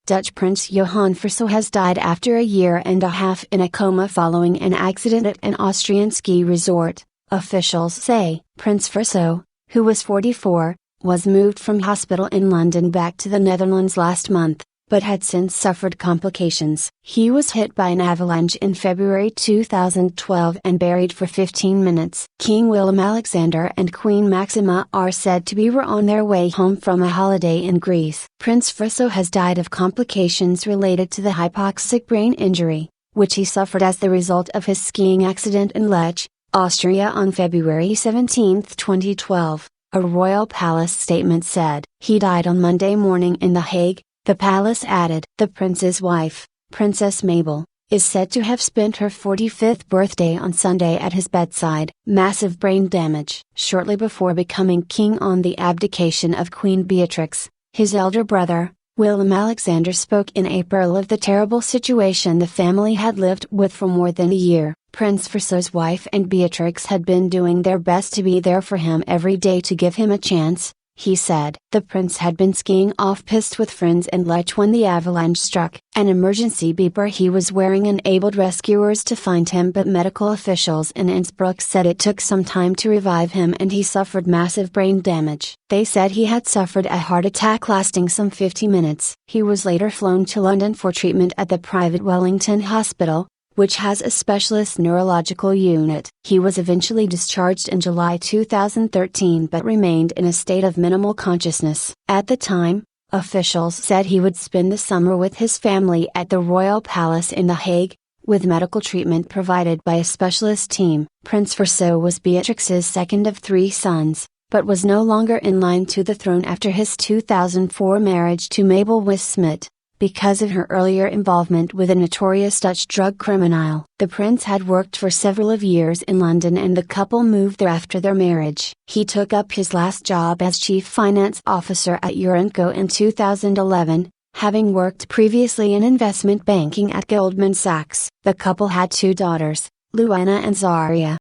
Dutch Prince Johan Friso has died after a year and a half in a coma following an accident at an Austrian ski resort, officials say. Prince Friso, who was 44, was moved from hospital in London back to the Netherlands last month, but had since suffered complications. He was hit by an avalanche in February 2012 and buried for 15 minutes. King Willem-Alexander and Queen Maxima are said to be on their way home from a holiday in Greece. Prince Friso has died of complications related to the hypoxic brain injury, which he suffered as the result of his skiing accident in Lech, Austria on February 17, 2012, a royal palace statement said. He died on Monday morning in The Hague, the palace added. The prince's wife, Princess Mabel, is said to have spent her 45th birthday on Sunday at his bedside. Massive brain damage. Shortly before becoming king on the abdication of Queen Beatrix, his elder brother, Willem-Alexander spoke in April of the terrible situation the family had lived with for more than a year. Prince Friso's wife and Beatrix had been doing their best to be there for him every day to give him a chance, he said. The prince had been skiing off-piste with friends in Lech when the avalanche struck. An emergency beeper he was wearing enabled rescuers to find him, but medical officials in Innsbruck said it took some time to revive him and he suffered massive brain damage. They said he had suffered a heart attack lasting some 50 minutes. He was later flown to London for treatment at the private Wellington Hospital, which has a specialist neurological unit. He was eventually discharged in July 2013 but remained in a state of minimal consciousness. At the time, officials said he would spend the summer with his family at the Royal Palace in The Hague, with medical treatment provided by a specialist team. Prince Friso was Beatrix's second of 3 sons, but was no longer in line to the throne after his 2004 marriage to Mabel was Smit, because of her earlier involvement with a notorious Dutch drug criminal. The prince had worked for several years in London and the couple moved there after their marriage. He took up his last job as chief finance officer at Eurenco in 2011, having worked previously in investment banking at Goldman Sachs. The couple had 2 daughters, Luana and Zaria.